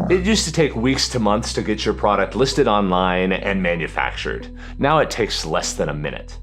It used to take weeks to months to get your product listed online and manufactured. Now it takes less than a minute.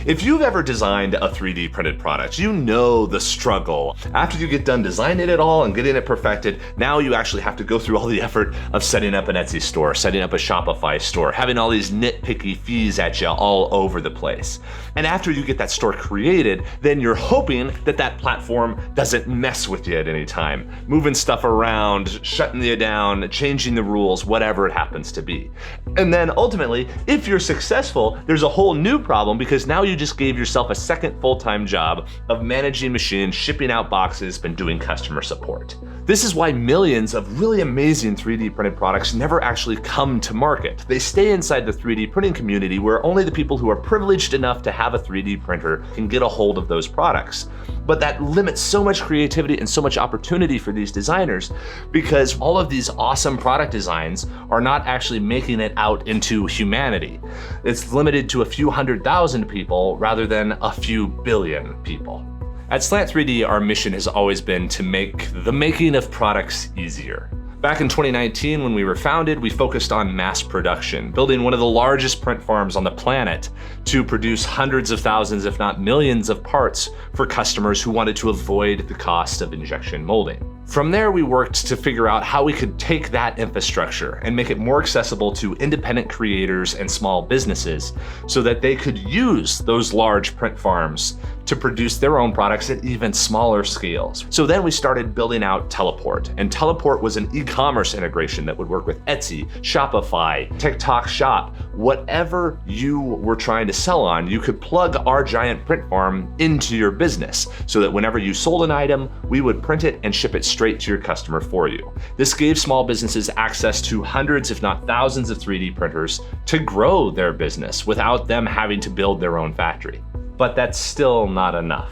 If you've ever designed a 3D printed product, you know the struggle. After you get done designing it all and getting it perfected, now you actually have to go through all the effort of setting up an Etsy store, setting up a Shopify store, having all these nitpicky fees at you all over the place. And after you get that store created, then you're hoping that that platform doesn't mess with you at any time, moving stuff around, shutting you down, changing the rules, whatever it happens to be. And then ultimately, if you're successful, there's a whole new problem because now you just gave yourself a second full-time job of managing machines, shipping out boxes, and doing customer support. This is why millions of really amazing 3D printed products never actually come to market. They stay inside the 3D printing community where only the people who are privileged enough to have a 3D printer can get a hold of those products. But that limits so much creativity and so much opportunity for these designers because all of these awesome product designs are not actually making it out into humanity. It's limited to a few 100,000 people rather than a few billion people. At Slant 3D, our mission has always been to make the making of products easier. Back in 2019, when we were founded, we focused on mass production, building one of the largest print farms on the planet to produce hundreds of thousands, if not millions of parts for customers who wanted to avoid the cost of injection molding. From there, we worked to figure out how we could take that infrastructure and make it more accessible to independent creators and small businesses so that they could use those large print farms to produce their own products at even smaller scales. So then we started building out Teleport, and Teleport was an e-commerce integration that would work with Etsy, Shopify, TikTok Shop. Whatever you were trying to sell on, you could plug our giant print farm into your business so that whenever you sold an item, we would print it and ship it straight to your customer for you. This gave small businesses access to hundreds, if not thousands of 3D printers to grow their business without them having to build their own factory. But that's still not enough.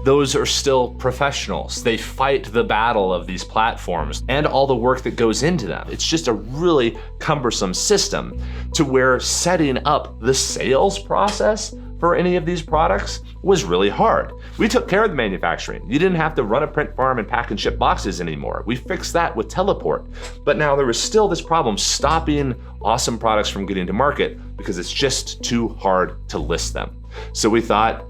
Those are still professionals. They fight the battle of these platforms and all the work that goes into them. It's just a really cumbersome system to where setting up the sales process for any of these products was really hard. We took care of the manufacturing. You didn't have to run a print farm and pack and ship boxes anymore. We fixed that with Teleport. But now there was still this problem stopping awesome products from getting to market because it's just too hard to list them. So we thought,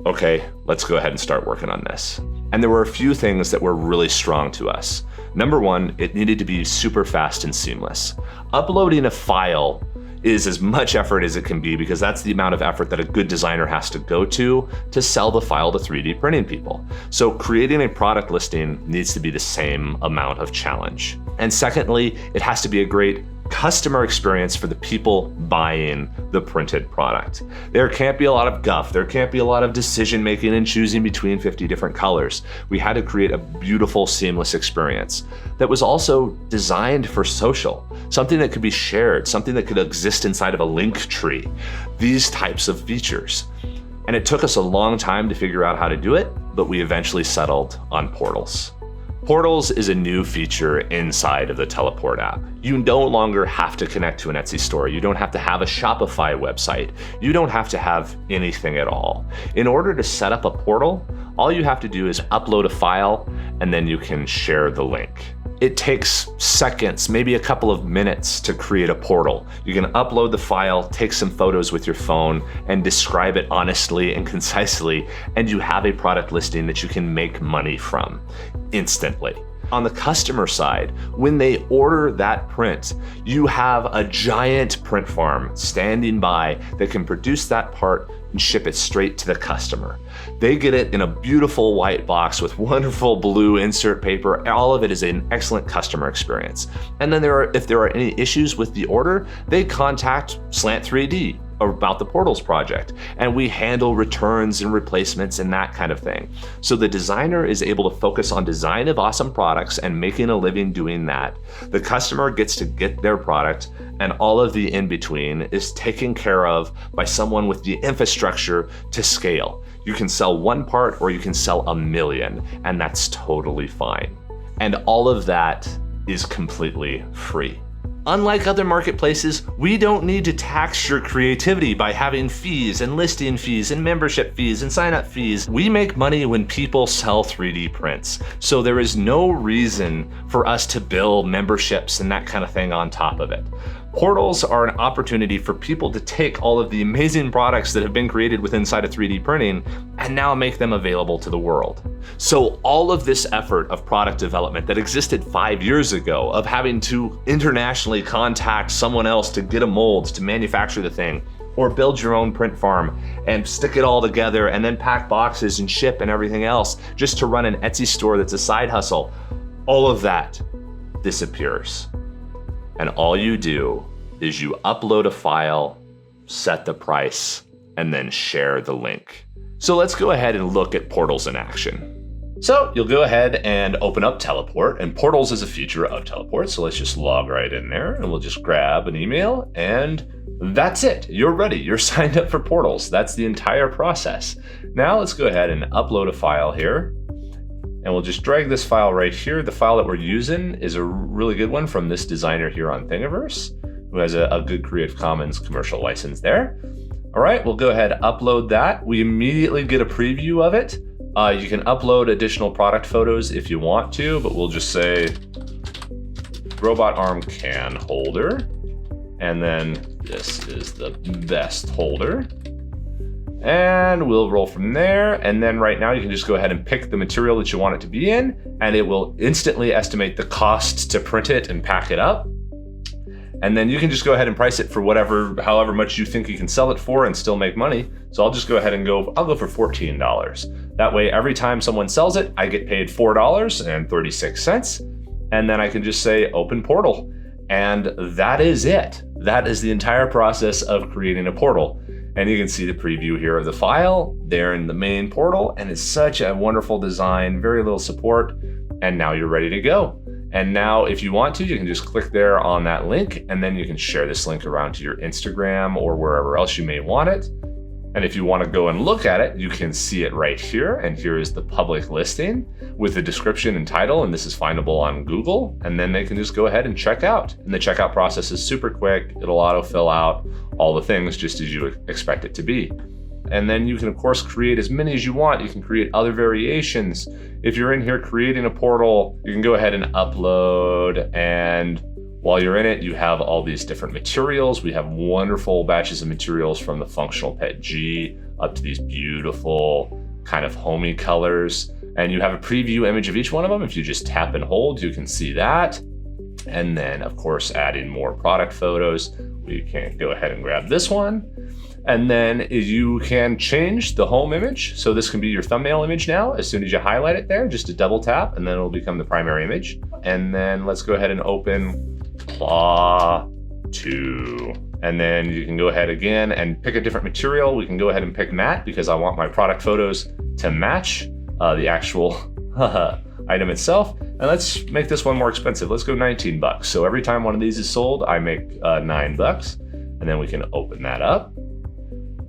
okay, let's go ahead and start working on this. And there were a few things that were really strong to us. Number one, it needed to be super fast and seamless. Uploading a file is as much effort as it can be because that's the amount of effort that a good designer has to go to sell the file to 3D printing people. So creating a product listing needs to be the same amount of challenge. And secondly, it has to be a great customer experience for the people buying the printed product. There can't be a lot of guff. There can't be a lot of decision making and choosing between 50 different colors. We had to create a beautiful, seamless experience that was also designed for social, something that could be shared, something that could exist inside of a link tree, these types of features. And it took us a long time to figure out how to do it, but we eventually settled on portals. Portals is a new feature inside of the Teleport app. You no longer have to connect to an Etsy store. You don't have to have a Shopify website. You don't have to have anything at all. In order to set up a portal, all you have to do is upload a file and then you can share the link. It takes seconds, maybe a couple of minutes to create a portal. You can upload the file, take some photos with your phone, and describe it honestly and concisely, and you have a product listing that you can make money from instantly. On the customer side, when they order that print, you have a giant print farm standing by that can produce that part and ship it straight to the customer. They get it in a beautiful white box with wonderful blue insert paper. All of it is an excellent customer experience. And then if there are any issues with the order, they contact Slant 3D about the Portals project, and we handle returns and replacements and that kind of thing. So the designer is able to focus on design of awesome products and making a living doing that. The customer gets to get their product, and all of the in-between is taken care of by someone with the infrastructure to scale. You can sell one part or you can sell 1 million, and that's totally fine. And all of that is completely free. Unlike other marketplaces, we don't need to tax your creativity by having fees and listing fees and membership fees and sign-up fees. We make money when people sell 3D prints. So there is no reason for us to bill memberships and that kind of thing on top of it. Portals are an opportunity for people to take all of the amazing products that have been created with inside of 3D printing and now make them available to the world. So all of this effort of product development that existed 5 years ago, of having to internationally contact someone else to get a mold to manufacture the thing, or build your own print farm and stick it all together and then pack boxes and ship and everything else just to run an Etsy store that's a side hustle, all of that disappears. And all you do is you upload a file, set the price, and then share the link. So let's go ahead and look at portals in action. So you'll go ahead and open up Teleport, and portals is a feature of Teleport. So let's just log right in there and we'll just grab an email and that's it. You're ready. You're signed up for portals. That's the entire process. Now let's go ahead and upload a file here. And we'll just drag this file right here. The file that we're using is a really good one from this designer here on Thingiverse, who has a good Creative Commons commercial license there. All right, we'll go ahead and upload that. We immediately get a preview of it. You can upload additional product photos if you want to, but we'll just say robot arm can holder. And then this is the best holder. And we'll roll from there. And then right now you can just go ahead and pick the material that you want it to be in, and it will instantly estimate the cost to print it and pack it up. And then you can just go ahead and price it for however much you think you can sell it for and still make money. So I'll just go ahead and I'll go for $14. That way, every time someone sells it, I get paid $4.36. And then I can just say open portal. And that is it. That is the entire process of creating a portal. And you can see the preview here of the file there in the main portal. And it's such a wonderful design, very little support. And now you're ready to go. And now if you want to, you can just click there on that link, and then you can share this link around to your Instagram or wherever else you may want it. And if you want to go and look at it, you can see it right here. And here is the public listing with the description and title. And this is findable on Google. And then they can just go ahead and check out. And the checkout process is super quick. It'll auto fill out all the things just as you expect it to be. And then you can, of course, create as many as you want. You can create other variations. If you're in here creating a portal, you can go ahead and upload. And while you're in it, you have all these different materials. We have wonderful batches of materials from the Functional Pet G up to these beautiful kind of homey colors. And you have a preview image of each one of them. If you just tap and hold, you can see that. And then, of course, adding more product photos, we can go ahead and grab this one. And then you can change the home image. So this can be your thumbnail image now. As soon as you highlight it there, just a double tap, and then it'll become the primary image. And then let's go ahead and open Claw 2. And then you can go ahead again and pick a different material. We can go ahead and pick matte because I want my product photos to match the actual item itself. And let's make this one more expensive. Let's go $19. So every time one of these is sold, I make $9. And then we can open that up.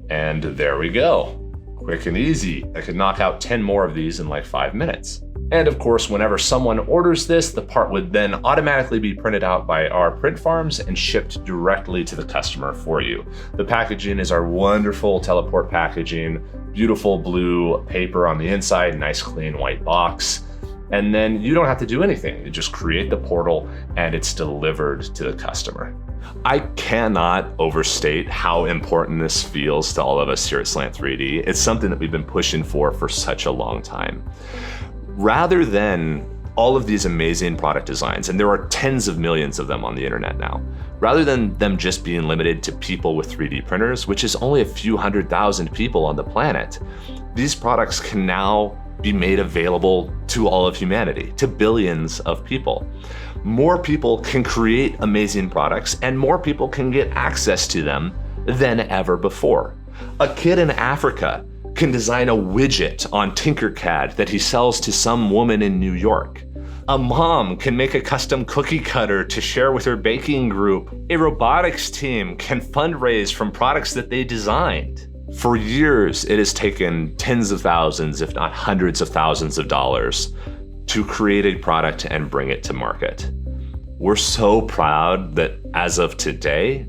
And there we go. Quick and easy. I could knock out 10 more of these in like 5 minutes. And of course, whenever someone orders this, the part would then automatically be printed out by our print farms and shipped directly to the customer for you. The packaging is our wonderful Teleport packaging, beautiful blue paper on the inside, nice clean white box. And then you don't have to do anything. You just create the portal and it's delivered to the customer. I cannot overstate how important this feels to all of us here at Slant 3D. It's something that we've been pushing for such a long time. Rather than all of these amazing product designs, and there are tens of millions of them on the internet now, rather than them just being limited to people with 3D printers, which is only a few 100,000 people on the planet, these products can now be made available to all of humanity, to billions of people. More people can create amazing products and more people can get access to them than ever before. A kid in Africa can design a widget on Tinkercad that he sells to some woman in New York. A mom can make a custom cookie cutter to share with her baking group. A robotics team can fundraise from products that they designed. For years, it has taken tens of thousands, if not hundreds of thousands of dollars to create a product and bring it to market. We're so proud that as of today,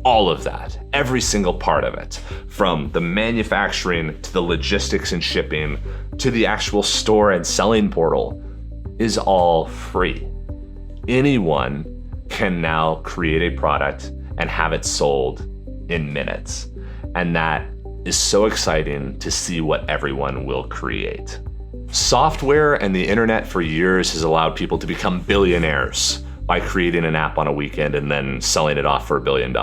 all of that, every single part of it, from the manufacturing to the logistics and shipping to the actual store and selling portal, is all free. Anyone can now create a product and have it sold in minutes. And that is so exciting to see what everyone will create. Software and the internet for years has allowed people to become billionaires by creating an app on a weekend and then selling it off for $1 billion.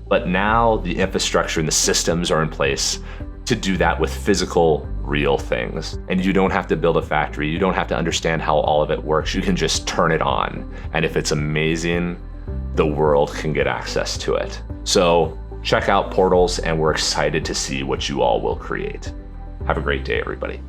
But now the infrastructure and the systems are in place to do that with physical, real things. And you don't have to build a factory. You don't have to understand how all of it works. You can just turn it on. And if it's amazing, the world can get access to it. So check out Portals, and we're excited to see what you all will create. Have a great day, everybody.